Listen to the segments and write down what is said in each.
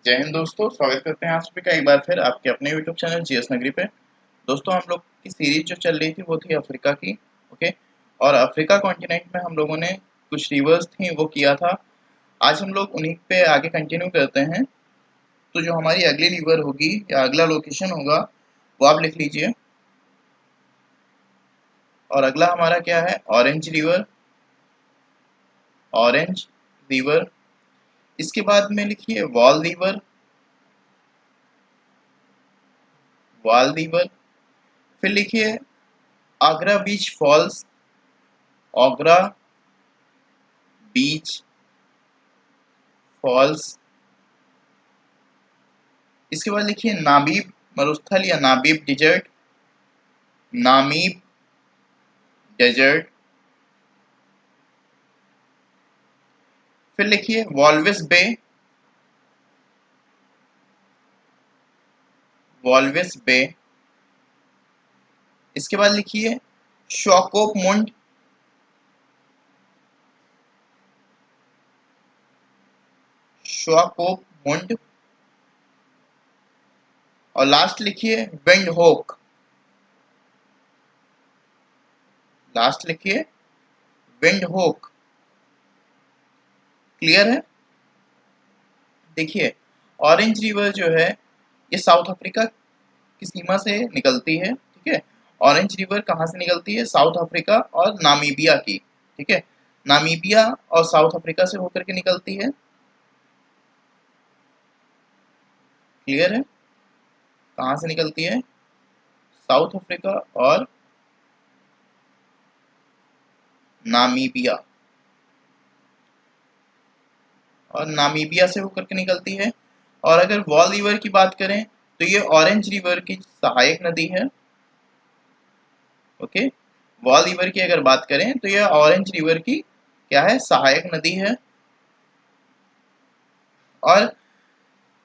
जय हिंद दोस्तों, स्वागत करते हैं आप सभी का एक बार फिर आपके अपने यूट्यूब चैनल जीएस नगरी पे। दोस्तों, हम लोग की सीरीज जो चल रही थी वो थी अफ्रीका की। ओके। और अफ्रीका कॉन्टिनेंट में हम लोगों ने कुछ रिवर्स थी वो किया था। आज हम लोग उन्हीं पे आगे कंटिन्यू करते हैं। तो जो हमारी अगली रिवर होगी या अगला लोकेशन होगा वो आप लिख लीजिए। और अगला हमारा क्या है? Orange river. Orange river. इसके बाद में लिखिए वॉल रिवर। Wall river. फिर लिखिए आगरा बीच फॉल्स। ओगरा बीच फॉल्स। इसके बाद लिखिए नाबीब मरुस्थल या नाबीब डिजर्ट। Namib desert. फिर लिखिए वॉल्विस बे। वॉल्विस बे। इसके बाद लिखिए शॉकोप मुंड। शॉकोप मुंड। और लास्ट लिखिए विंड होक। लास्ट लिखिए विंड होक। क्लियर है? देखिए, ऑरेंज रिवर जो है ये साउथ अफ्रीका की सीमा से निकलती है। ठीक है। ऑरेंज रिवर कहाँ से निकलती है? साउथ अफ्रीका और नामीबिया की। ठीक है। नामीबिया और साउथ अफ्रीका से होकर के निकलती है। क्लियर है? कहाँ से निकलती है? साउथ अफ्रीका और नामीबिया। और नामीबिया से होकर के निकलती है। और अगर वॉल रिवर की बात करें तो ये ऑरेंज रिवर की सहायक नदी है। ओके। वॉल रिवर की अगर बात करें तो ये ऑरेंज रिवर की क्या है? सहायक नदी है। और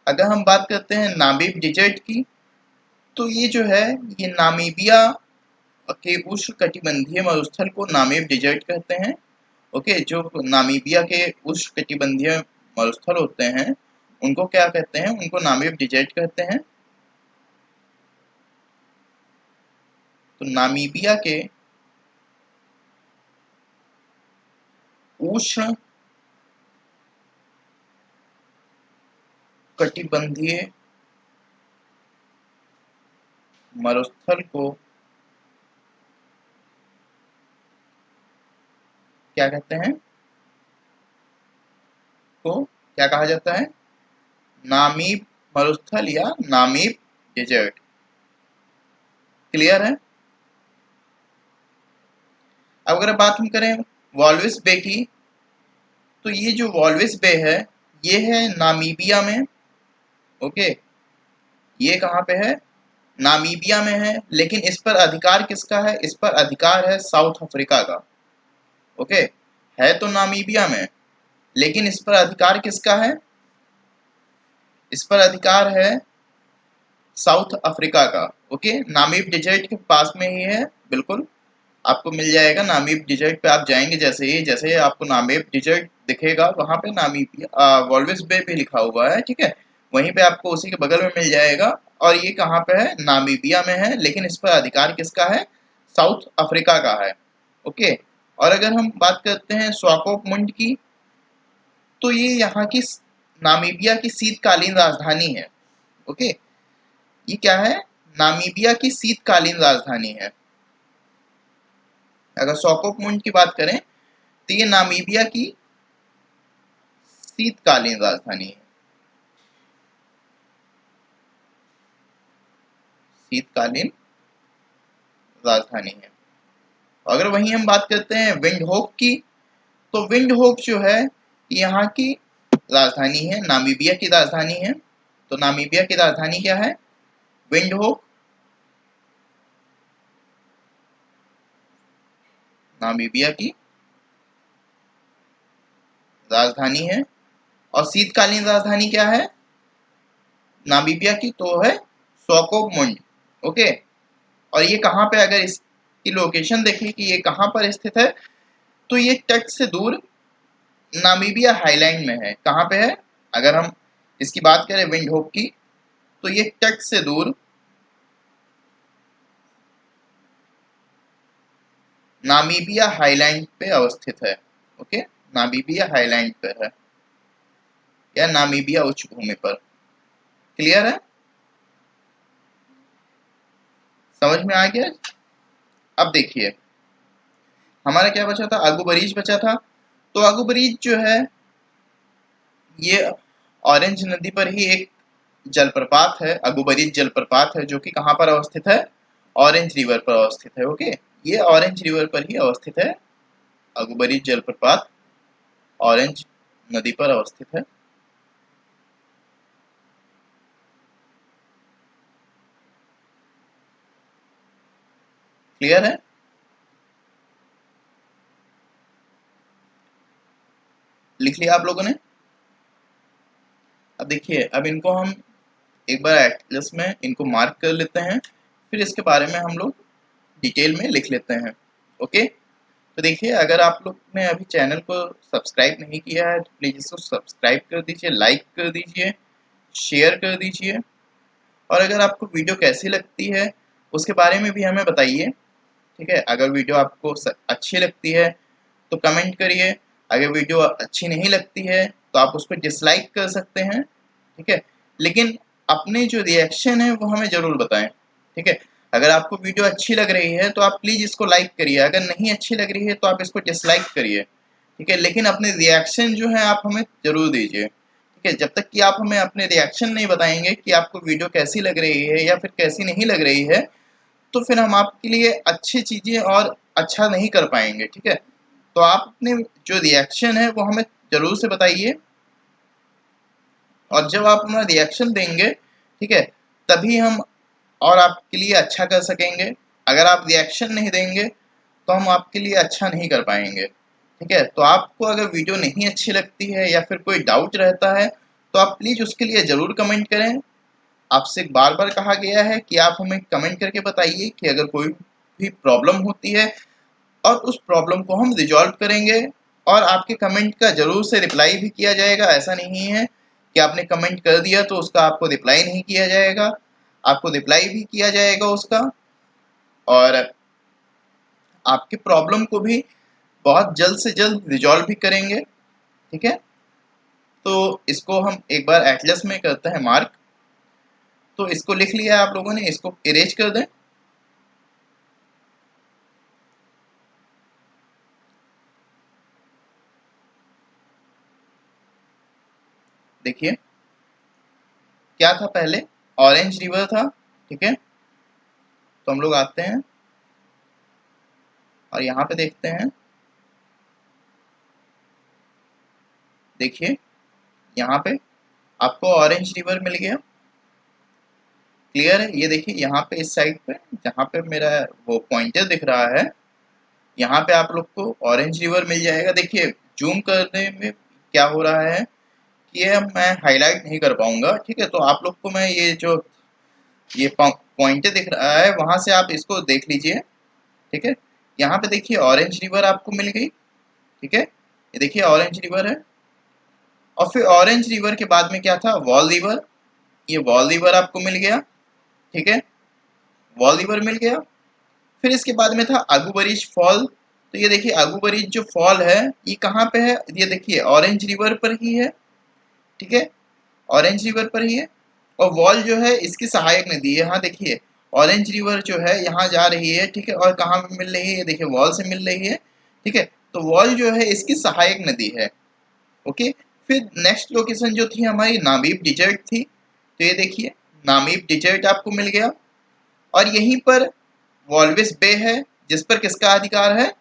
अगर हम बात करते हैं नामीब डिजर्ट की तो ये जो है ये नामीबिया के उष्णकटिबंधीय मरुस्थल को नामीब डिजर्ट कहते हैं। ओके। जो नामीबिया के उष्णकटिबंधीय मरुस्थल होते हैं उनको क्या कहते हैं? उनको नामीब डिजर्ट कहते हैं। तो नामीबिया के उष्ण कटिबंधीय मरुस्थल को क्या कहते हैं? को क्या कहा जाता है? नामीब मरुस्थल या नामीब डेजर्ट। क्लियर है? अब अगर बात हम करें वॉल्विस बे की तो ये जो वॉल्विस बे है ये है नामीबिया में। ओके। ये कहाँ पे है? नामीबिया में है। लेकिन इस पर अधिकार किसका है? इस पर अधिकार है साउथ अफ्रीका का। ओके। है तो नामीबिया में लेकिन इस पर अधिकार किसका है? इस पर अधिकार है साउथ अफ्रीका का। ओके। नामीब डिजर्ट के पास में ही है। बिल्कुल आपको मिल जाएगा। नामीब डिजर्ट पे आप जाएंगे जैसे ही आपको नामीब डिजर्ट दिखेगा वहां पे नामीबिया वॉल्विस बे भी लिखा हुआ है। ठीक है। वहीं पे आपको उसी के बगल में मिल जाएगा। और ये कहाँ पे है? नामीबिया में है। लेकिन इस पर अधिकार किसका है? साउथ अफ्रीका का है। ओके। और अगर हम बात करते हैं स्वाकोपमुंड की तो ये यहाँ की नामीबिया की शीतकालीन राजधानी है। ओके। ये क्या है? नामीबिया की शीतकालीन राजधानी है। अगर स्वाकोपमुंड की बात करें तो ये नामीबिया की शीतकालीन राजधानी है। शीतकालीन राजधानी है। अगर वहीं हम बात करते हैं विंडहोक की तो विंडहोक जो है यहाँ की राजधानी है। नामीबिया की राजधानी है। तो नामीबिया की राजधानी क्या है? विंडहोक। नामीबिया की राजधानी है। और शीतकालीन राजधानी क्या है नामीबिया की? तो है स्वकोपमुंड। ओके। और ये कहाँ पे, अगर इसकी लोकेशन देखें कि ये कहाँ पर स्थित है तो ये तट से दूर नामीबिया हाईलैंड में है। कहाँ पे है? अगर हम इसकी बात करें विंडहोक की, तो ये तट से दूर नामीबिया हाईलैंड पे अवस्थित है। ओके, नामीबिया हाईलैंड पे है या नामीबिया उच्च भूमि पर। क्लियर है, समझ में आ गया। अब देखिए हमारा क्या बचा था, अगुबरीज बचा था। तो अगुबरीज जो है ये ऑरेंज नदी पर ही एक जलप्रपात है, अगुबरीज जलप्रपात है, जो कि कहाँ पर अवस्थित है, ऑरेंज रिवर पर अवस्थित है। ओके, ये ऑरेंज रिवर पर ही अवस्थित है, अगुबरीज जलप्रपात ऑरेंज नदी पर अवस्थित है। क्लियर है, लिख लिया आप लोगों ने। अब देखिए, अब इनको हम एक बार एटलस में इनको मार्क कर लेते हैं, फिर इसके बारे में हम लोग डिटेल में लिख लेते हैं। ओके, तो देखिए अगर आप लोग ने अभी चैनल को सब्सक्राइब नहीं किया है तो प्लीज़ इसको सब्सक्राइब कर दीजिए, लाइक कर दीजिए, शेयर कर दीजिए, और अगर आपको वीडियो कैसी लगती है उसके बारे में भी हमें बताइए। ठीक है, अगर वीडियो आपको अच्छी लगती है तो कमेंट करिए, अगर वीडियो अच्छी नहीं लगती है तो आप उसको डिसलाइक कर सकते हैं। ठीक है, लेकिन अपने जो रिएक्शन है वो हमें ज़रूर बताएं। ठीक है, अगर आपको वीडियो अच्छी लग रही है तो आप प्लीज़ इसको लाइक करिए, अगर नहीं अच्छी लग रही है तो आप इसको डिसलाइक करिए। ठीक है, लेकिन अपने रिएक्शन जो है आप हमें ज़रूर दीजिए। ठीक है, जब तक कि आप हमें अपने रिएक्शन नहीं बताएंगे कि आपको वीडियो कैसी लग रही है या फिर कैसी नहीं लग रही है, तो फिर हम आपके लिए अच्छी चीज़ें और अच्छा नहीं कर पाएंगे। ठीक है, तो आप अपने जो रिएक्शन है वो हमें ज़रूर से बताइए, और जब आप अपना रिएक्शन देंगे, ठीक है, तभी हम और आपके लिए अच्छा कर सकेंगे। अगर आप रिएक्शन नहीं देंगे तो हम आपके लिए अच्छा नहीं कर पाएंगे। ठीक है, तो आपको अगर वीडियो नहीं अच्छी लगती है या फिर कोई डाउट रहता है तो आप प्लीज़ उसके लिए ज़रूर कमेंट करें। आपसे बार बार कहा गया है कि आप हमें कमेंट करके बताइए कि अगर कोई भी प्रॉब्लम होती है, और उस प्रॉब्लम को हम रिजॉल्व करेंगे, और आपके कमेंट का ज़रूर से रिप्लाई भी किया जाएगा। ऐसा नहीं है कि आपने कमेंट कर दिया तो उसका आपको रिप्लाई नहीं किया जाएगा, आपको रिप्लाई भी किया जाएगा उसका, और आपकी प्रॉब्लम को भी बहुत जल्द से जल्द रिजॉल्व भी करेंगे। ठीक है, तो इसको हम एक बार एटलस में करते हैं मार्क। तो इसको लिख लिया है आप लोगों ने, इसको इरेज कर दें। देखिए क्या था, पहले ऑरेंज रिवर था। ठीक है, तो हम लोग आते हैं और यहाँ पे देखते हैं। देखिए यहाँ पे आपको ऑरेंज रिवर मिल गया। क्लियर है, ये देखिए यहाँ पे इस साइड पे जहाँ पे मेरा वो पॉइंटर दिख रहा है, यहाँ पे आप लोग को ऑरेंज रिवर मिल जाएगा। देखिए जूम करने में क्या हो रहा है कि ये मैं हाईलाइट नहीं कर पाऊंगा। ठीक है, तो आप लोग को मैं ये जो ये पॉइंटर दिख रहा है वहां से आप इसको देख लीजिए। ठीक है, यहाँ पे देखिए ऑरेंज रिवर आपको मिल गई। ठीक है, ये देखिए ऑरेंज रिवर है, और फिर ऑरेंज रिवर के बाद में क्या था, वॉल रिवर। ये वॉल रिवर आपको मिल गया। ठीक है, वॉल रिवर मिल गया। फिर इसके बाद में था अगुबरीज फॉल। तो ये देखिए अगुबरीज जो फॉल है ये कहाँ पे है, ये देखिए ऑरेंज रिवर पर ही है। ठीक है, ऑरेंज रिवर पर ही है, और वॉल जो है इसकी सहायक नदी है। हाँ देखिए ऑरेंज रिवर जो है यहाँ जा रही है। ठीक है, और कहाँ पे मिल रही है, ये देखिए वॉल से मिल रही है। ठीक है, तो वॉल जो है इसकी सहायक नदी है। ओके, फिर नेक्स्ट लोकेशन जो थी हमारी नामीब डिजर्ट थी। तो ये देखिए नामीब डिजर्ट आपको मिल गया, और यहीं पर वॉल्विस बे है, जिस पर किसका अधिकार है,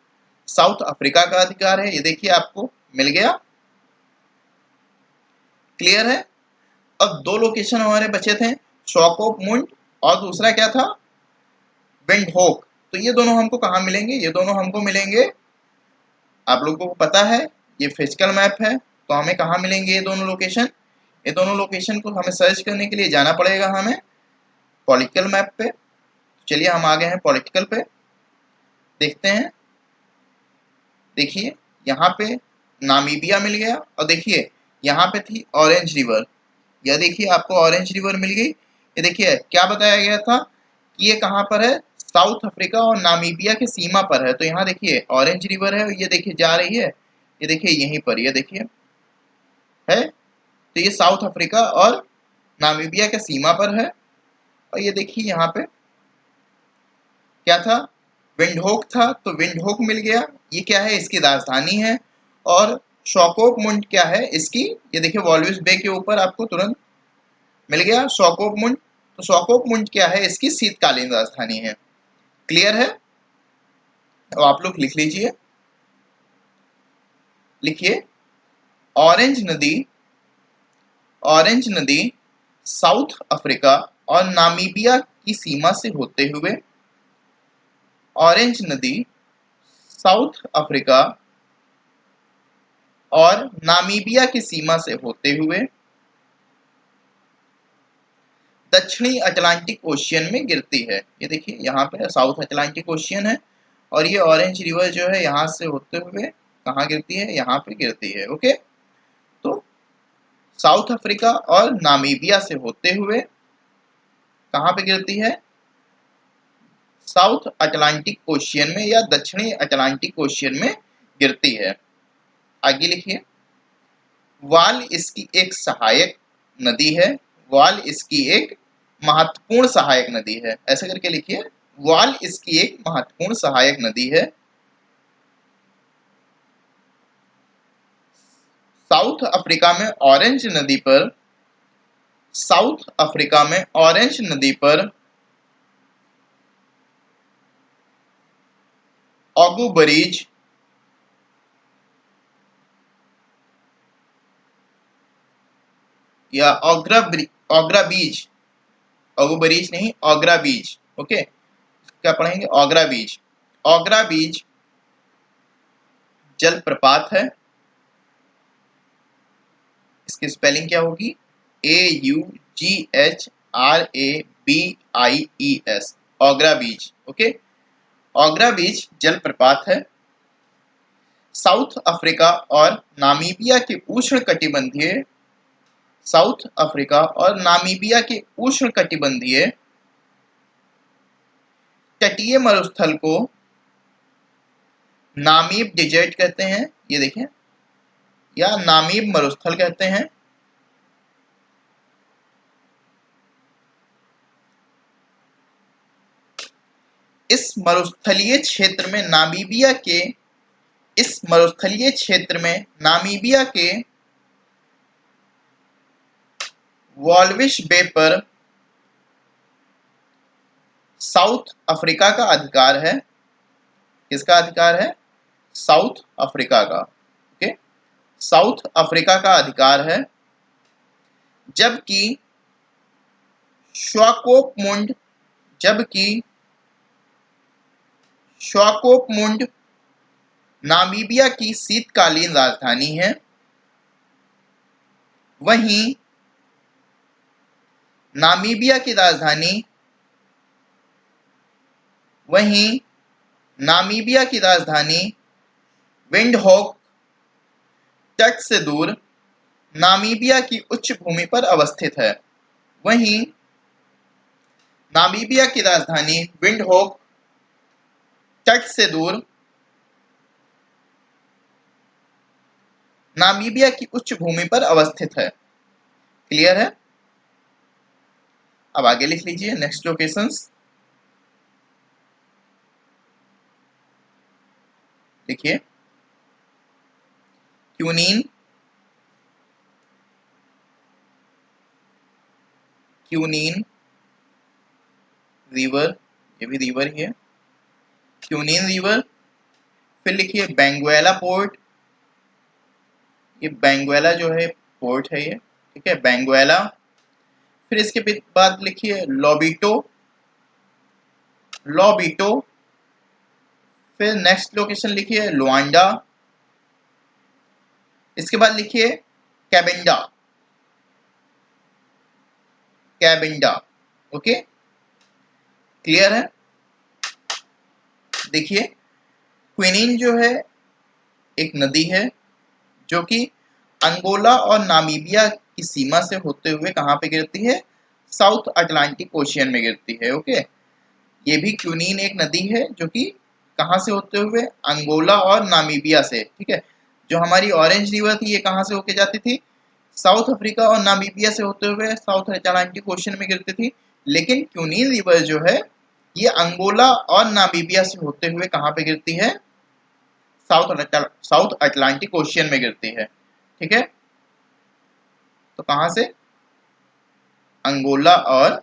साउथ अफ्रीका का अधिकार है। ये देखिए आपको मिल गया। क्लियर है, अब दो लोकेशन हमारे बचे थे, शॉक मुंड और दूसरा क्या था, विंडहोक। तो ये दोनों हमको कहाँ मिलेंगे, ये दोनों हमको मिलेंगे, आप लोगों को पता है ये फिजिकल मैप है, तो हमें कहाँ मिलेंगे ये दोनों लोकेशन। ये दोनों लोकेशन को हमें सर्च करने के लिए जाना पड़ेगा हमें पॉलिटिकल मैप पे। चलिए हम आ गए हैं पॉलिटिकल पे, देखते हैं। देखिए यहाँ पे नामीबिया मिल गया, और देखिए यहाँ पे थी ऑरेंज रिवर। यह देखिए आपको ऑरेंज रिवर मिल गई। ये देखिए क्या बताया गया था कि ये कहाँ पर है, साउथ अफ्रीका और नामीबिया की सीमा पर है। तो यहाँ देखिए ऑरेंज रिवर है, ये देखिए जा रही है, ये देखिए यहीं पर, ये देखिए है। तो ये साउथ अफ्रीका और नामीबिया के सीमा पर है। और ये देखिए यहाँ पे क्या था, विंडहोक था, तो विंडहोक मिल गया। ये क्या है, इसकी राजधानी है। और शॉकोपमुंड क्या है इसकी, ये देखिए वॉल्विस बे के ऊपर आपको तुरंत मिल गया शॉकोपमुंड। तो शॉकोपमुंड क्या है, इसकी शीतकालीन राजधानी है। क्लियर है? तो आप लोग लिख लीजिए, लिखिए ऑरेंज नदी, ऑरेंज नदी साउथ अफ्रीका और नामीबिया की सीमा से होते हुए, ऑरेंज नदी साउथ अफ्रीका और नामीबिया की सीमा से होते हुए दक्षिणी अटलांटिक ओशियन में गिरती है। ये देखिए यहाँ पे साउथ अटलांटिक ओशियन है और ये ऑरेंज रिवर जो है यहाँ से होते हुए कहाँ गिरती है, यहाँ पे गिरती है। ओके, तो साउथ अफ्रीका और नामीबिया से होते हुए कहाँ पे गिरती है, साउथ अटलांटिक ओशियन में या दक्षिणी अटलांटिक ओशियन में गिरती है। आगे लिखिए, वाल इसकी एक सहायक नदी है, वाल इसकी एक महत्वपूर्ण सहायक नदी है। ऐसे करके लिखिए, वाल इसकी एक महत्वपूर्ण सहायक नदी है। साउथ अफ्रीका में ऑरेंज नदी पर, साउथ अफ्रीका में ऑरेंज नदी पर ओगू बरीज या ओग्रा बीज, ओगू बरीज नहीं, ओग्रा बीज। ओके, क्या पढ़ेंगे, ओग्रा बीज। ओग्रा बीज जलप्रपात है, इसकी स्पेलिंग क्या होगी, AUGHRABIES, ओग्रा बीज। ओके, ओग्रा बीज जलप्रपात है। साउथ अफ्रीका और नामीबिया के उष्णकटिबंधीय, साउथ अफ्रीका और नामीबिया के उष्णकटिबंधीय तटीय मरुस्थल को नामीब डेजर्ट कहते हैं, ये देखें, या नामीब मरुस्थल कहते हैं। इस मरुस्थलीय क्षेत्र में नामीबिया के, इस मरुस्थलीय क्षेत्र में नामीबिया के वॉल्विश बे पर साउथ अफ्रीका का अधिकार है। किसका अधिकार है, साउथ अफ्रीका का। ओके, साउथ अफ्रीका का अधिकार है। जबकि स्वाकोपमुंड, जबकि स्वाकोपमुंड नामीबिया की शीतकालीन राजधानी है। वहीं नामीबिया की राजधानी, वहीं नामीबिया की राजधानी विंडहोक तट से दूर नामीबिया की उच्च भूमि पर अवस्थित है। वहीं नामीबिया की राजधानी विंडहोक तट से दूर नामीबिया की उच्च भूमि पर अवस्थित है। क्लियर है? अब आगे लिख लीजिए नेक्स्ट लोकेशंस। देखिए, क्यूनीन, क्यूनीन रिवर, ये भी रिवर ही है, क्यूनीन रिवर। फिर लिखिए बेंगुएला पोर्ट, ये बेंगुएला जो है पोर्ट है ये, ठीक है, बेंगुएला। फिर इसके बाद लिखिए लोबिटो, लोबिटो। फिर नेक्स्ट लोकेशन लिखिए लुआंडा। इसके बाद लिखिए कैबिंडा, कैबिंडा। ओके, क्लियर है? देखिए, क्विनीन जो है एक नदी है जो कि अंगोला और नामीबिया की सीमा से होते हुए कहाँ पे गिरती है? साउथ अटलांटिक ओशियन में गिरती है। ओके, ये भी क्यूनीन एक नदी है जो कि कहाँ से होते हुए? अंगोला और नामीबिया से। ठीक है, जो हमारी ऑरेंज रिवर थी ये कहाँ से होके जाती थी? साउथ अफ्रीका और नामीबिया से होते हुए साउथ अटलांटिक ओशन में गिरती थी। लेकिन क्यूनीन रिवर जो है ये अंगोला और नामीबिया से होते हुए कहाँ पे गिरती है? साउथ अटलांटिक ओशियन में गिरती है। ठीक है, तो कहाँ से? अंगोला और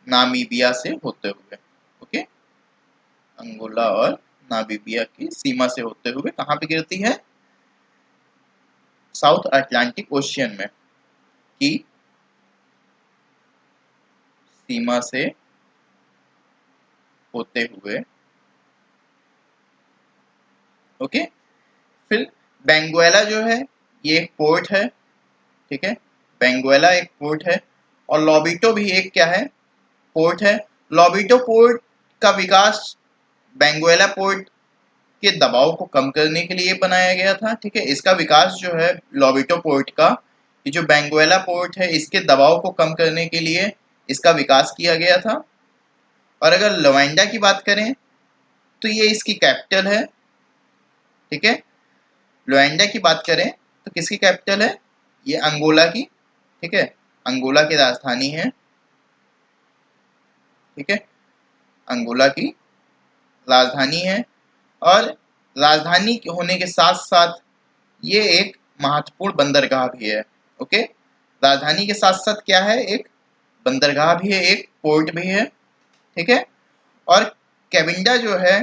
नामीबिया से होते हुए। ओके, अंगोला और नामीबिया की सीमा से होते हुए कहाँ पे गिरती है? साउथ अटलांटिक ओशियन में की सीमा से होते हुए। ओके, फिर बेंगुएला जो है ये एक पोर्ट है। ठीक है, बेंगुएला एक पोर्ट है और लोबिटो भी एक क्या है? पोर्ट है। लोबिटो पोर्ट का विकास बेंगुएला पोर्ट के दबाव को कम करने के लिए बनाया गया था। ठीक है, इसका विकास जो है लोबिटो पोर्ट का, ये जो बेंगुएला पोर्ट है इसके दबाव को कम करने के लिए इसका विकास किया गया था। और अगर लुआंडा की बात करें तो ये इसकी कैपिटल है। ठीक है, लुआंडा की बात करें तो किसकी कैपिटल है? ये अंगोला की। ठीक है, अंगोला की राजधानी है। ठीक है, अंगोला की राजधानी है और राजधानी होने के साथ साथ ये एक महत्वपूर्ण बंदरगाह भी है। ओके, राजधानी के साथ साथ क्या है? एक बंदरगाह भी है, एक पोर्ट भी है। ठीक है, और कैबिंडा जो है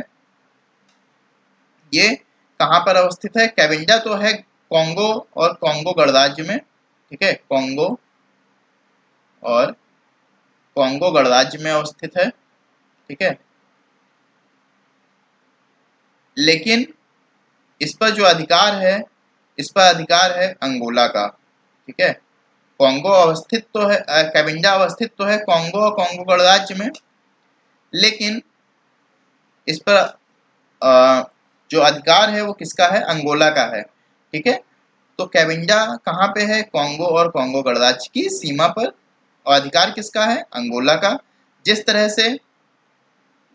ये कहाँ पर अवस्थित है? कैबिंडा तो है कॉन्गो और कॉन्गो गणराज्य में। ठीक है, कॉन्गो और कॉन्गो गणराज्य में अवस्थित है। ठीक है, लेकिन इस पर जो अधिकार है, इस पर अधिकार है अंगोला का। ठीक है, कॉन्गो अवस्थित तो है, कैबिंडा अवस्थित तो है कॉन्गो और कॉन्गो गणराज्य में, लेकिन इस पर जो अधिकार है वो किसका है? अंगोला का है। ठीक है, तो कैबिंडा कहाँ पे है? कॉन्गो और कॉन्गो गणराज्य की सीमा पर, और अधिकार किसका है? अंगोला का। जिस तरह से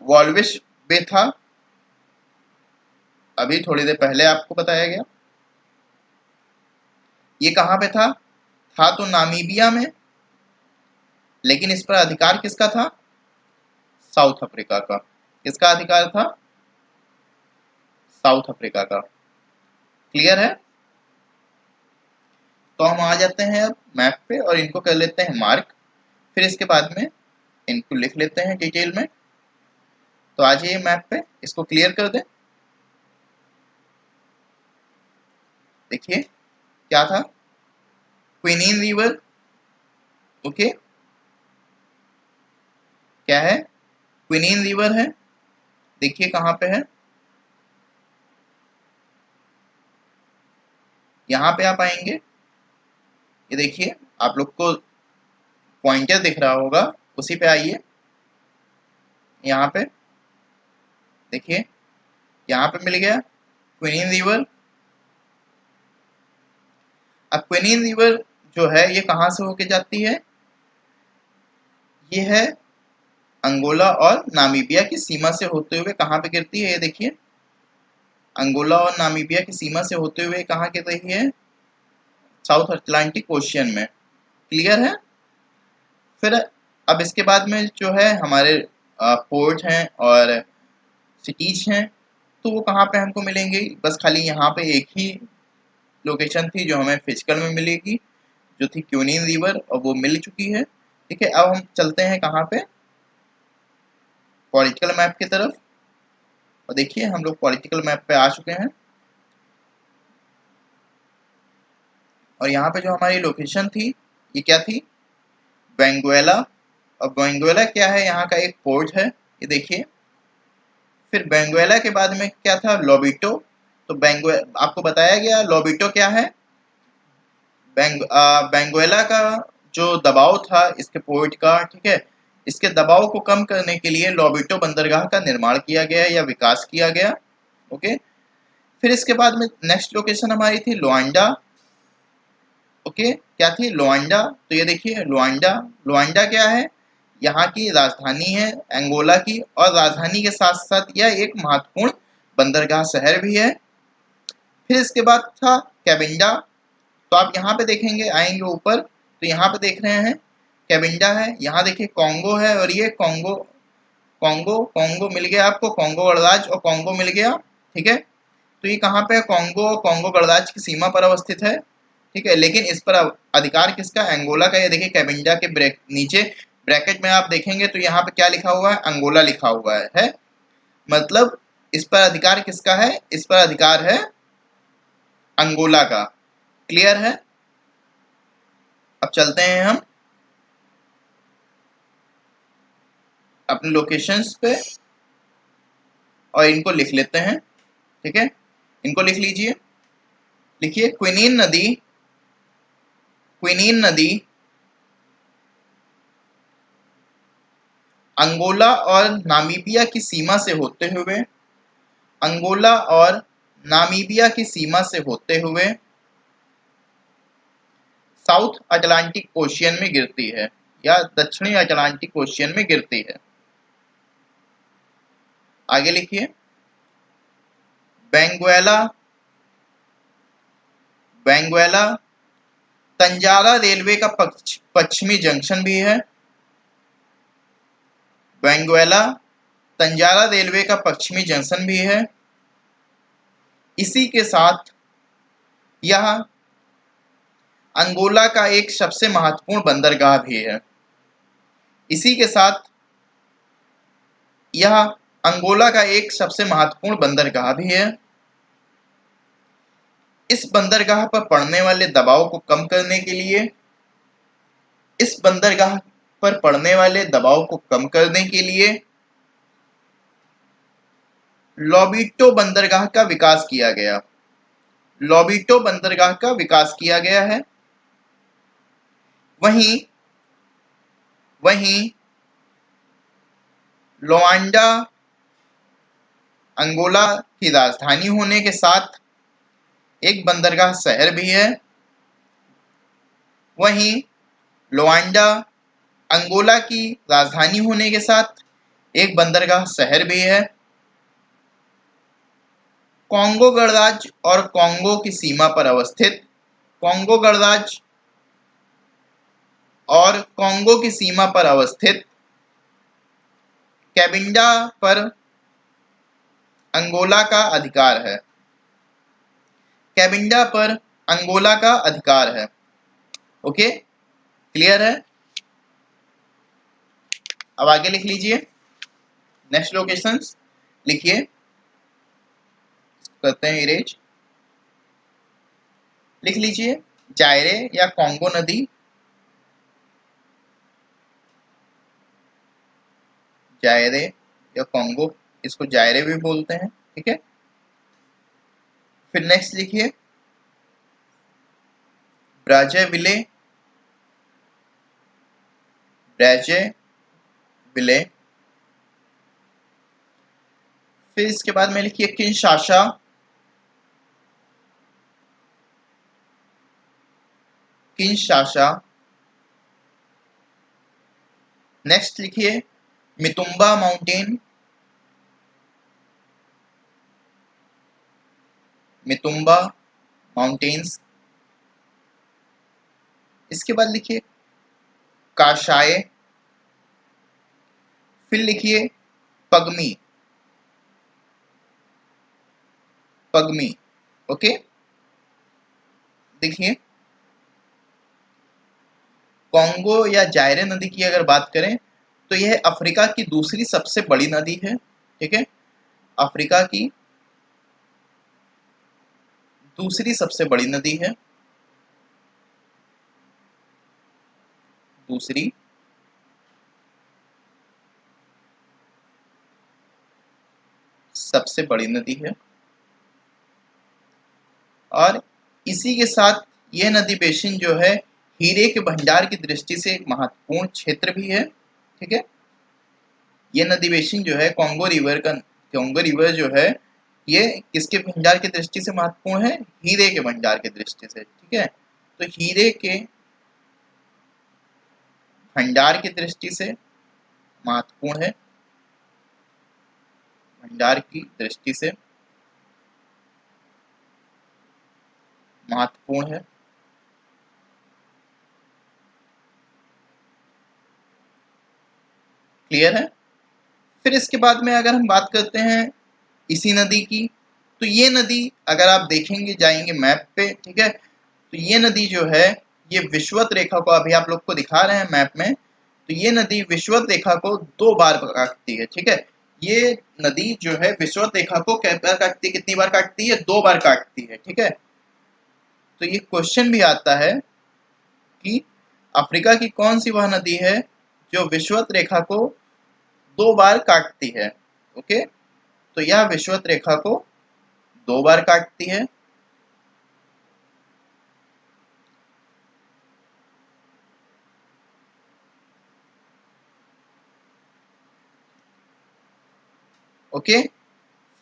वॉल्विश बे था, अभी थोड़ी देर पहले आपको बताया गया, ये कहाँ पे था? था तो नामीबिया में, लेकिन इस पर अधिकार किसका था? साउथ अफ्रीका का। किसका अधिकार था? साउथ अफ्रीका का। क्लियर है? तो हम आ जाते हैं अब मैप पे और इनको कर लेते हैं मार्क, फिर इसके बाद में इनको लिख लेते हैं डिटेल में। तो आ जाइए मैप पे, इसको क्लियर कर दें। देखिए क्या था? Quinine river. ओके, क्या है? क्विनीन रिवर है। देखिए कहाँ पे है? यहाँ पे आप आएंगे, ये देखिए आप लोग को पॉइंटर दिख रहा होगा, उसी पे आइए। यहाँ पे देखिए, यहाँ पे मिल गया क्विनीन रिवर। अब क्विनीन रिवर जो है ये कहाँ से होके जाती है? ये है अंगोला और नामीबिया की सीमा से होते हुए कहाँ पे गिरती है? ये देखिए, अंगोला और नामीबिया की सीमा से होते हुए कहाँ गिर रही है? साउथ अटलांटिक ओशियन में। क्लियर है? फिर अब इसके बाद में जो है हमारे पोर्ट हैं और सिटीज हैं, तो वो कहाँ पे हमको मिलेंगे? बस खाली यहाँ पे एक ही लोकेशन थी जो हमें फिजिकल में मिलेगी, जो थी क्यूनीन रिवर, और वो मिल चुकी है। ठीक है, अब हम चलते हैं कहाँ पे? पॉलिटिकल मैप की तरफ। और देखिए हम लोग पॉलिटिकल मैप पे आ चुके हैं, और यहाँ पे जो हमारी लोकेशन थी ये क्या थी? बेंगुएला। और बेंगुएला क्या है? यहाँ का एक पोर्ट है, ये देखिए। फिर बेंगुएला के बाद में क्या था? लोबिटो। तो आपको बताया गया लोबिटो क्या है? बेंगुएला का जो दबाव था इसके पोर्ट का, ठीक है, इसके दबाव को कम करने के लिए लोबिटो बंदरगाह का निर्माण किया गया या विकास किया गया। ओके, फिर इसके बाद में नेक्स्ट लोकेशन हमारी थी लुआंडा। ओके, क्या थी? लुआंडा। तो ये देखिए लुआंडा, लुआंडा क्या है? यहाँ की राजधानी है अंगोला की, और राजधानी के साथ साथ यह एक महत्वपूर्ण बंदरगाह शहर भी है। फिर इसके बाद था कैबिंडा। तो आप यहाँ पे देखेंगे, आएंगे ऊपर तो यहाँ पे देख रहे हैं कैबिंडा है, यहाँ देखिए कॉन्गो है, और ये कॉन्गो, कॉन्गो कॉन्गो मिल गया आपको, कॉन्गो गणराज्य और कॉन्गो मिल गया। ठीक है, तो ये कहाँ पे है? कॉन्गो और कॉन्गो गणराज्य की सीमा पर अवस्थित है। ठीक है, लेकिन इस पर अधिकार किसका? अंगोला का। ये देखिए कैबिंडा के नीचे ब्रैकेट में आप देखेंगे तो यहाँ पे क्या लिखा हुआ है? अंगोला लिखा हुआ है? मतलब इस पर अधिकार किसका है? इस पर अधिकार है अंगोला का। क्लियर है? अब चलते हैं हम अपने लोकेशंस पे और इनको लिख लेते हैं। ठीक है, इनको लिख लीजिए। लिखिए क्विनीन नदी, क्विनीन नदी अंगोला और नामीबिया की सीमा से होते हुए, अंगोला और नामीबिया की सीमा से होते हुए साउथ अटलांटिक ओशियन में गिरती है, या दक्षिणी अटलांटिक ओशियन में गिरती है। आगे लिखिए बेंगुएला, बेंगुएला तंजारा रेलवे का पश्चिमी जंक्शन भी है। बेंगुएला तंजारा रेलवे का पश्चिमी जंक्शन भी है। इसी के साथ यह अंगोला का एक सबसे महत्वपूर्ण बंदरगाह भी है। इसी के साथ यह अंगोला का एक सबसे महत्वपूर्ण बंदरगाह भी है। इस बंदरगाह पर पड़ने वाले दबाव को कम करने के लिए, इस बंदरगाह पर पड़ने वाले दबाव को कम करने के लिए लोबिटो बंदरगाह का विकास किया गया। लोबिटो बंदरगाह का विकास किया गया है। वहीं वहीं लोआंडा अंगोला की राजधानी होने के साथ एक बंदरगाह शहर भी है। वहीं लोआंडा अंगोला की राजधानी होने के साथ एक बंदरगाह शहर भी है। कॉन्गो गणराज्य और कॉन्गो की सीमा पर अवस्थित, कॉन्गो गणराज्य और कॉन्गो की सीमा पर अवस्थित कैबिंडा पर अंगोला का अधिकार है। कैबिंडा पर अंगोला का अधिकार है। ओके, क्लियर है? अब आगे लिख लीजिए नेक्स्ट लोकेशंस। लिखिए, करते हैं इरेज। लिख लीजिए जायरे या कॉन्गो नदी, जायरे या कॉन्गो, इसको जायरे भी बोलते हैं। ठीक है, फिर नेक्स्ट लिखिए ब्राज़ाविले, ब्राज़ाविले। फिर इसके बाद में लिखिए किनशासा, किनशासा। नेक्स्ट लिखिए मितुम्बा माउंटेन, मितुम्बा माउंटेन्स। इसके बाद लिखिए काशाय, फिर लिखिए पगमी, पगमी। ओके, देखिए कॉन्गो या जायरे नदी की अगर बात करें तो यह अफ्रीका की दूसरी सबसे बड़ी नदी है। ठीक है, अफ्रीका की दूसरी सबसे बड़ी नदी है, दूसरी सबसे बड़ी नदी है। और इसी के साथ यह नदी बेसिन जो है हीरे के भंडार की दृष्टि से एक महत्वपूर्ण क्षेत्र भी है। ठीक है, ये नदी बेसिन जो है कॉन्गो रिवर का, कॉन्गो रिवर जो है ये किसके भंडार की दृष्टि से महत्वपूर्ण है? हीरे के भंडार की दृष्टि से। ठीक है, तो हीरे के भंडार की दृष्टि से महत्वपूर्ण है, भंडार की दृष्टि से महत्वपूर्ण है। क्लियर है। फिर इसके बाद में अगर हम बात करते हैं इसी नदी की, तो ये नदी अगर आप देखेंगे जाएंगे मैप पे, ठीक है, तो ये नदी जो है ये विषुवत रेखा को, अभी आप लोग को दिखा रहे हैं मैप में, तो ये नदी विषुवत रेखा को 2 बार काटती है, ठीक है। ये नदी जो है विषुवत रेखा को कै बार काटती है, कितनी बार काटती है? 2 बार काटती है, ठीक है। तो ये क्वेश्चन भी आता है कि अफ्रीका की कौन सी वह नदी है जो विषुवत रेखा को 2 बार काटती है? ओके, तो यह विषुवत रेखा को 2 बार काटती है। ओके,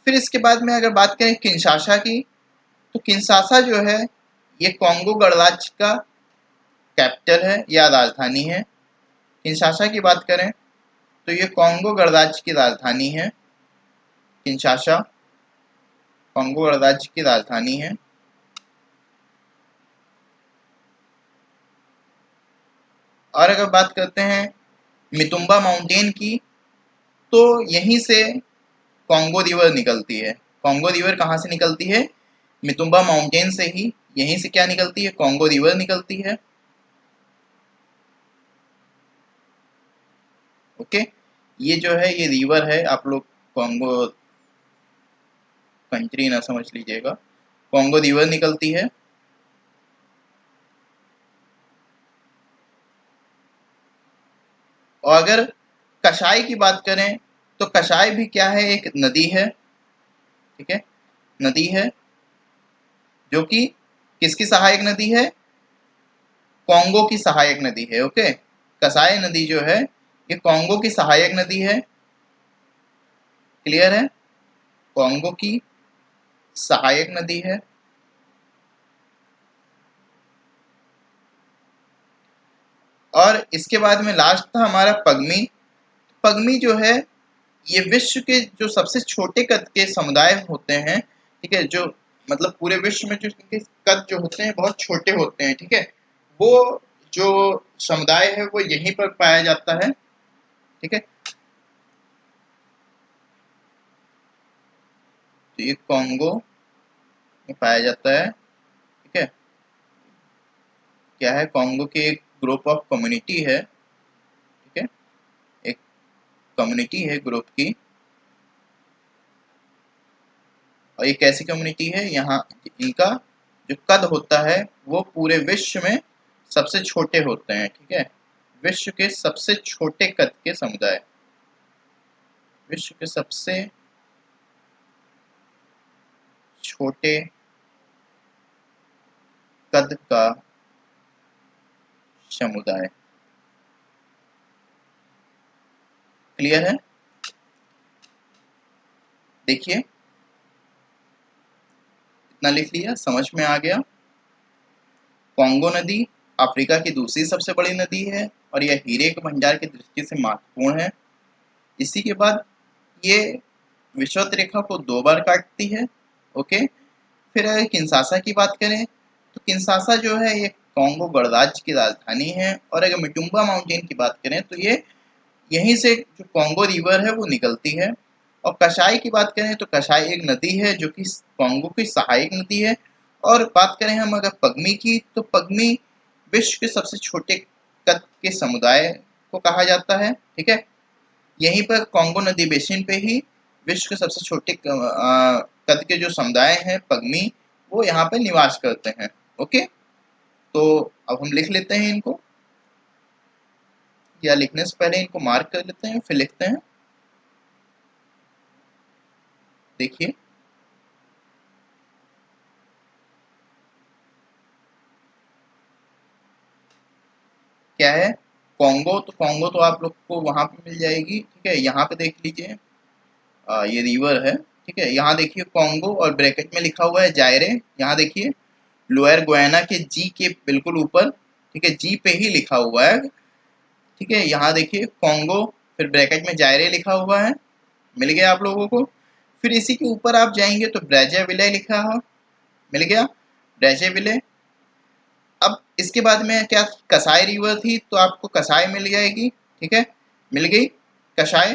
फिर इसके बाद में अगर बात करें किंशासा की, तो किंशासा जो है ये कॉन्गो गणराज्य का कैपिटल है या राजधानी है। किंशासा की बात करें तो ये कॉन्गो गणराज्य की राजधानी है। किंशासा कॉन्गो गणराज्य की राजधानी है। और अगर बात करते हैं मितुम्बा माउंटेन की, तो यहीं से कॉन्गो रिवर निकलती है। कॉन्गो रिवर कहाँ से निकलती है? मितुम्बा माउंटेन से ही, यहीं से क्या निकलती है? कॉन्गो रिवर निकलती है। ओके, ये जो है ये रिवर है, आप लोग कॉन्गो कंट्री ना समझ लीजिएगा, कॉन्गो रिवर निकलती है। और अगर कसाई की बात करें तो कसाई भी क्या है? एक नदी है, ठीक है, नदी है जो कि किसकी सहायक नदी है? कॉन्गो की सहायक नदी है। ओके, कसाई नदी जो है ये कॉन्गो की सहायक नदी है। क्लियर है, कॉन्गो की सहायक नदी है। और इसके बाद में लास्ट था हमारा पगमी। पगमी जो है ये विश्व के जो सबसे छोटे कद के समुदाय होते हैं, ठीक है, जो मतलब पूरे विश्व में जो इनके कद जो होते हैं बहुत छोटे होते हैं, ठीक है, वो जो समुदाय है वो यहीं पर पाया जाता है, ठीक है। तो ये कॉन्गो में पाया जाता है, ठीक है। क्या है? कॉन्गो की एक ग्रुप ऑफ कम्युनिटी है, ठीक है, एक कम्युनिटी है ग्रुप की। और ये कैसी कम्युनिटी है? यहाँ इनका जो कद होता है वो पूरे विश्व में सबसे छोटे होते हैं, ठीक है, विश्व के सबसे छोटे कद के समुदाय, विश्व के सबसे छोटे कद का समुदाय। क्लियर है? देखिए, इतना लिख लिया, समझ में आ गया। कॉन्गो नदी अफ्रीका की दूसरी सबसे बड़ी नदी है और यह हीरे के भंडार की दृष्टि से महत्वपूर्ण है। इसी के बाद ये विषुवत रेखा को 2 बार काटती है। ओके, फिर अगर किंशासा की बात करें तो किंशासा जो है ये कॉन्गो गणराज्य की राजधानी है। और अगर मिटुम्बा माउंटेन की बात करें तो ये यहीं से जो कॉन्गो रिवर है वो निकलती है। और कसाई की बात करें तो कसाई एक नदी है जो कि कॉन्गो की सहायक नदी है। और बात करें हम अगर पगमी की, तो पगमी विश्व के सबसे छोटे कद के समुदाय को कहा जाता है, ठीक है। यहीं पर कॉन्गो नदी बेसिन पे ही विश्व के सबसे छोटे कद के जो समुदाय हैं पगमी, वो यहाँ पे निवास करते हैं। ओके, तो अब हम लिख लेते हैं इनको, या लिखने से पहले इनको मार्क कर लेते हैं फिर लिखते हैं। देखिए, क्या है? कॉन्गो, तो कॉन्गो तो आप लोग को वहां पे मिल जाएगी, ठीक है। यहाँ पे देख लीजिए, ये रिवर है, ठीक है। यहाँ देखिए कॉन्गो और ब्रैकेट में लिखा हुआ है जायरे। यहाँ देखिए लोअर गुयाना के जी के बिल्कुल ऊपर, ठीक है, जी पे ही लिखा हुआ है, ठीक है। यहाँ देखिए कॉन्गो, फिर ब्रैकेट में जायरे लिखा हुआ है, मिल गया आप लोगों को। फिर इसी के ऊपर आप जाएंगे तो ब्राज़ाविले लिखा है, मिल गया ब्राज़ाविले। अब इसके बाद में क्या, कसाई रिवर थी तो आपको कसाई मिल जाएगी, ठीक है, मिल गई कसाई,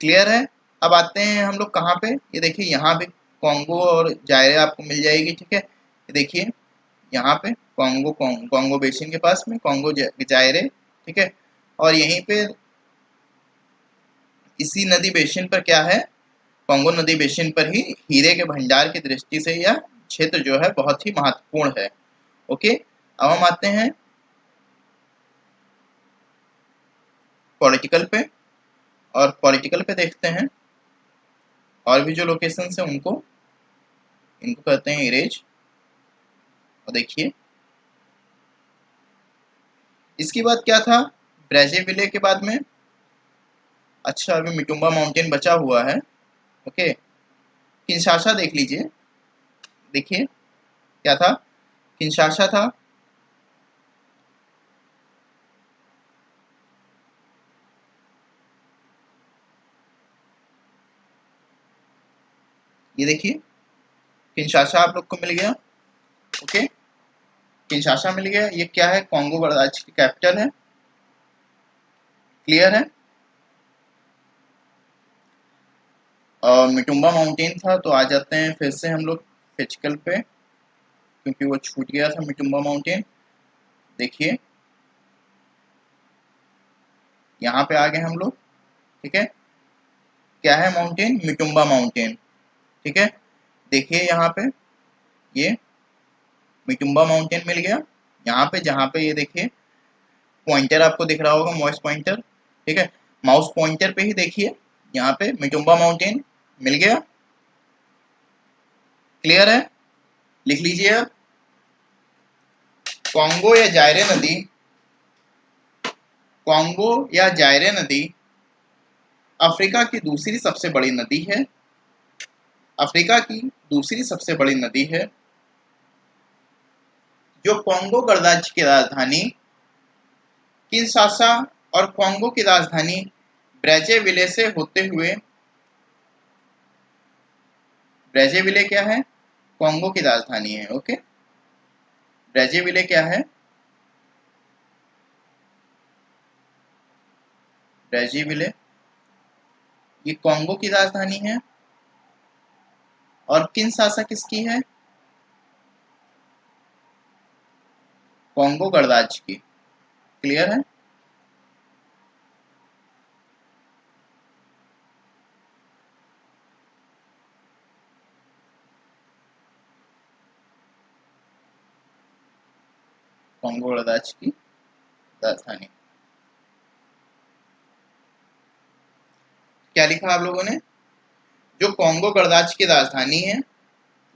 क्लियर है। अब आते हैं हम लोग कहाँ पे, ये देखिए यहाँ पे कॉन्गो और जायरे आपको मिल जाएगी, ठीक है। ये देखिए यहाँ पे कॉन्गो बेसिन के पास में कॉन्गो जायरे, ठीक है। और यहीं पे इसी नदी बेसिन पर क्या है, कॉन्गो नदी बेसिन पर ही हीरे के भंडार की दृष्टि से यह क्षेत्र जो है बहुत ही महत्वपूर्ण है। ओके, अब हम आते हैं पॉलिटिकल पे, और पॉलिटिकल पे देखते हैं और भी जो लोकेशंस हैं उनको, इनको कहते हैं इरेज। और देखिए इसके बाद क्या था, ब्राज़ाविले के बाद में, अच्छा अभी मिटुम्बा माउंटेन बचा हुआ है। ओके, किंशासा देख लीजिए, देखिए क्या था, किंशासा था, ये देखिए किंशासा आप लोग को मिल गया। ओके, किंशासा मिल गया, ये क्या है, कॉन्गो गणराज्य की कैपिटल है, क्लियर है। और मिटुम्बा माउंटेन था, तो आ जाते हैं फिर से हम लोग फिजिकल पे, क्योंकि वो छूट गया था मिटुम्बा माउंटेन। देखिए यहाँ पे आ गए हम लोग, ठीक है, क्या है माउंटेन, मिटुम्बा माउंटेन, ठीक है। देखिए यहाँ पे ये मिटुम्बा माउंटेन मिल गया, यहाँ पे जहाँ पे ये देखिए पॉइंटर आपको दिख रहा होगा, माउस पॉइंटर, ठीक है, माउस पॉइंटर पे ही देखिए यहाँ पे मिटुम्बा माउंटेन मिल गया, क्लियर है। लिख लीजिए अब, कॉन्गो या जायरे नदी, कॉन्गो या जायरे नदी अफ्रीका की दूसरी सबसे बड़ी नदी है, अफ्रीका की दूसरी सबसे बड़ी नदी है, जो कॉन्गो गणराज्य की राजधानी किंशासा और कॉन्गो की राजधानी ब्राज़ाविले से होते हुए, ब्राज़ाविले क्या है, कॉन्गो की राजधानी है। ओके, ब्राज़ाविले क्या है, ब्राज़ाविले ये कॉन्गो की राजधानी है, और किंशासा किसकी है, कॉन्गो गणराज्य की, क्लियर है। कॉन्गो गणराज्य की राजधानी, क्या लिखा आप लोगों ने, जो कॉन्गो गणराज्य की राजधानी है,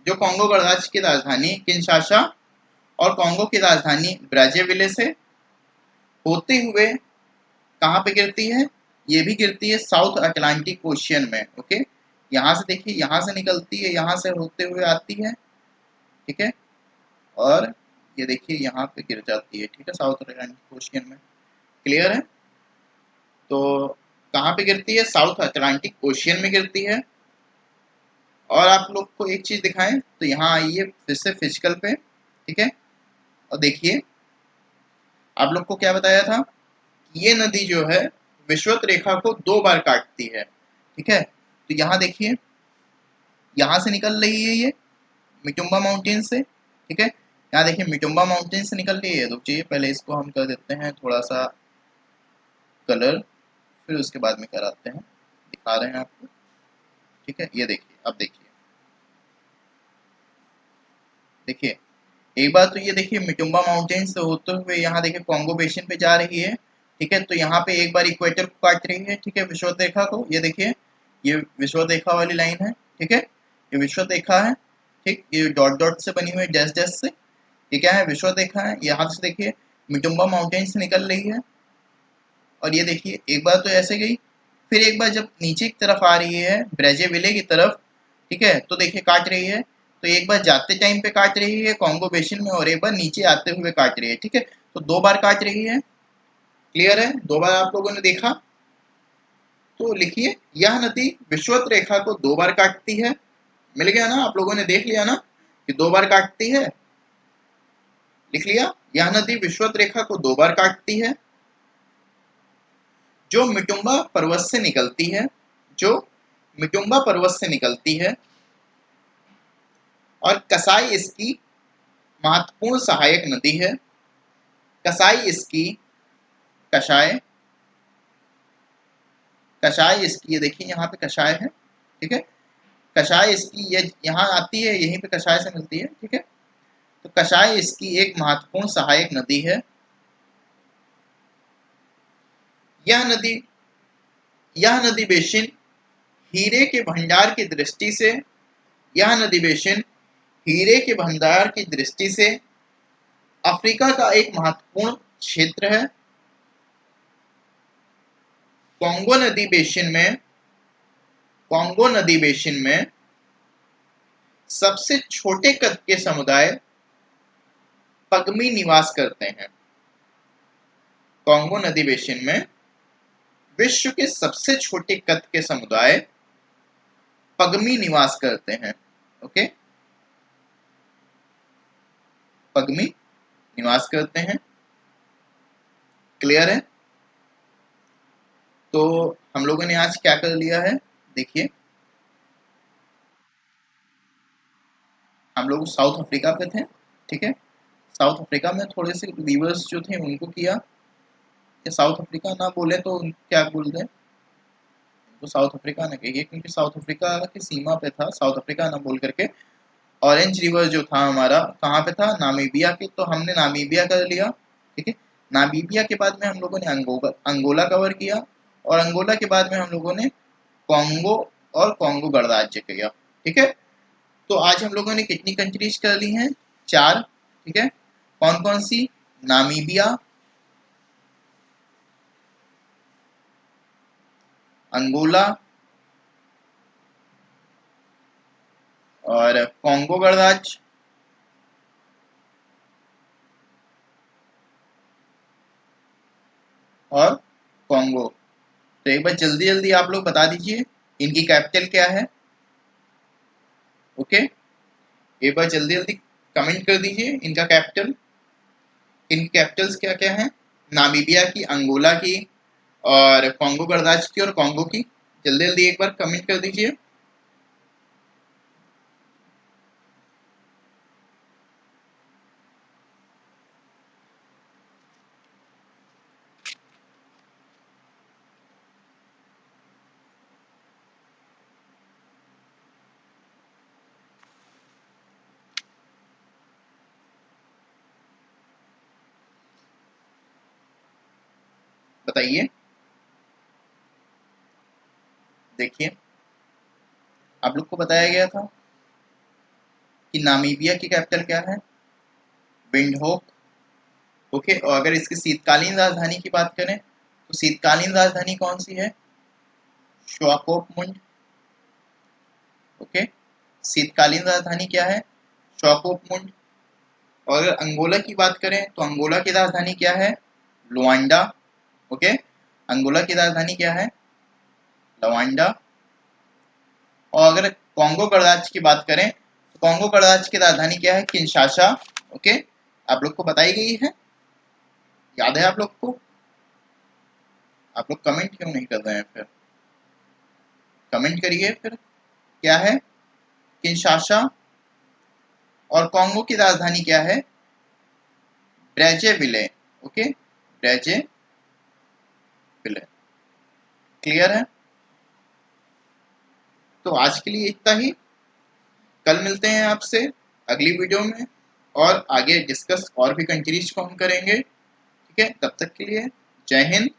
जो कॉन्गो गणराज्य की राजधानी किंशासा और कॉन्गो की राजधानी ब्राज़ाविले से होते हुए कहाँ पे गिरती है, ये भी गिरती है साउथ अटलांटिक ओशियन में। ओके, यहाँ से देखिए, यहाँ से निकलती है, यहाँ से होते हुए आती है, ठीक है, और ये देखिए यहाँ पे गिर जाती है, ठीक है, साउथ अटलांटिक ओशियन में, क्लियर है। तो कहाँ पे गिरती है, साउथ अटलांटिक ओशियन में गिरती है। और आप लोग को एक चीज दिखाएं तो यहाँ आइए फिर से फिजिकल पे, ठीक है, और देखिए आप लोग को क्या बताया था, ये नदी जो है विषुवत रेखा को 2 बार काटती है, ठीक है। तो यहाँ देखिए, यहाँ से निकल रही है ये मिटुम्बा माउंटेन से, ठीक है, यहाँ देखिए मिटुम्बा माउंटेन से निकल रही है। तो चाहिए पहले इसको हम कर देते हैं थोड़ा सा कलर, फिर उसके बाद में कराते हैं, दिखा रहे हैं आपको, ठीक है। ये देखिए, अब देखिए, देखिए एक बार तो ये देखिए मिटुम्बा माउंटेन से होते हुए यहाँ देखिए कॉन्गो बेसिन पे जा रही है, ठीक है। तो यहाँ पे एक बार इक्वेटर को काट रही है, ठीक है, विषुवत रेखा को, ये देखिए ये विषुवत रेखा वाली लाइन है, ठीक है, ये विषुवत रेखा है, ठीक, ये डॉट डॉट से बनी हुई है, डैश डैश से, ये क्या है, विषुवत रेखा है। यहाँ से देखिए मिटुम्बा माउंटेन से निकल रही है, और ये देखिए एक बार तो ऐसे गई, फिर एक बार जब नीचे की तरफ आ रही है ब्राज़ाविले की तरफ, ठीक है, तो देखिए काट रही है। तो एक बार जाते टाइम पे काट रही है कॉन्गो बेसिन में और एक बार नीचे आते हुए काट रही है, ठीक है। तो 2 बार काट रही है, क्लियर है, 2 बार आप लोगों ने देखा। तो लिखिए यह नदी विषुवत रेखा को 2 बार काटती है। मिल गया ना, आप लोगों ने देख लिया ना कि 2 बार काटती है। लिख लिया, यह नदी विषुवत रेखा को 2 बार काटती है, जो मिटुंबा पर्वत से निकलती है, जो मिटुंबा पर्वत से निकलती है, और कसाई इसकी महत्वपूर्ण सहायक नदी है। कसाई इसकी, कषाय, कषाय इसकी, ये देखिए यहाँ पे कषाय है, ठीक है। कषाय इसकी ये यहाँ आती है, यहीं पे कषाय से मिलती है, ठीक है। तो कषाय इसकी एक महत्वपूर्ण सहायक नदी है। यह नदी, यह नदी बेसिन हीरे के भंडार की दृष्टि से, यह नदी बेसिन हीरे के भंडार की दृष्टि से अफ्रीका का एक महत्वपूर्ण क्षेत्र है। कॉन्गो नदी बेसिन में, कॉन्गो नदी बेसिन में सबसे छोटे कद के समुदाय पगमी निवास करते हैं। कॉन्गो नदी बेसिन में विश्व के सबसे छोटे कद के समुदाय पगमी निवास करते हैं। ओके, पगमी निवास करते हैं, क्लियर है। तो हम लोगों ने आज क्या कर लिया है, देखिए हम लोग साउथ अफ्रीका पे थे, ठीक है। साउथ अफ्रीका में थोड़े से वीवर्स जो थे उनको किया, या साउथ अफ्रीका ना बोले तो क्या बोलते हैं, तो साउथ अफ्रीका ना कहिए क्योंकि साउथ अफ्रीका की सीमा पे था, साउथ अफ्रीका ना बोल करके ऑरेंज रिवर जो था हमारा कहाँ पे था, नामीबिया के, तो हमने नामीबिया कर लिया, ठीक है। नामीबिया के बाद में हम लोगों ने अंगोला कवर किया, और अंगोला के बाद में हम लोगों ने कॉन्गो और कॉन्गो गणराज्य किया, ठीक है। तो आज हम लोगों ने कितनी कंट्रीज कर ली हैं, 4, ठीक है। कौन कौन सी, नामीबिया, अंगोला और कॉन्गो गणराज्य, और कॉन्गो। तो एक बार जल्दी जल्दी आप लोग बता दीजिए इनकी कैपिटल क्या है। ओके, एक बार जल्दी जल्दी कमेंट कर दीजिए इनका कैपिटल, इन कैपिटल्स क्या क्या हैं, नामीबिया की, अंगोला की, और कॉन्गो गणराज्य की, और कॉन्गो की। जल्दी जल्दी एक बार कमेंट कर दीजिए। बताइए, देखिए आप लोग को बताया गया था कि नामीबिया की कैपिटल क्या है, विंडहोक। ओके, और अगर इसकी शीतकालीन राजधानी की बात करें तो शीतकालीन राजधानी कौन सी है, श्वाकोपमुंड। ओके, शीतकालीन राजधानी क्या है, श्वाकोपमुंड। और अगर अंगोला की बात करें तो अंगोला की राजधानी क्या है, लुआंडा। ओके, अंगोला की राजधानी क्या है, लवांडा। और अगर कॉन्गो गणराज्य की बात करें तो कॉन्गो गणराज्य की राजधानी क्या है, किंशासा। ओके, आप लोग को बताई गई है, याद है आप लोग को। आप लोग कमेंट क्यों नहीं कर रहे हैं, फिर कमेंट करिए फिर, क्या है, किंशासा। और कॉन्गो की राजधानी क्या है, ब्रेजेविले। ओके, ब्रेजेविले, क्लियर है। तो आज के लिए इतना ही, कल मिलते हैं आपसे अगली वीडियो में, और आगे डिस्कस और भी कंट्रीज को हम करेंगे, ठीक है। तब तक के लिए जय हिंद,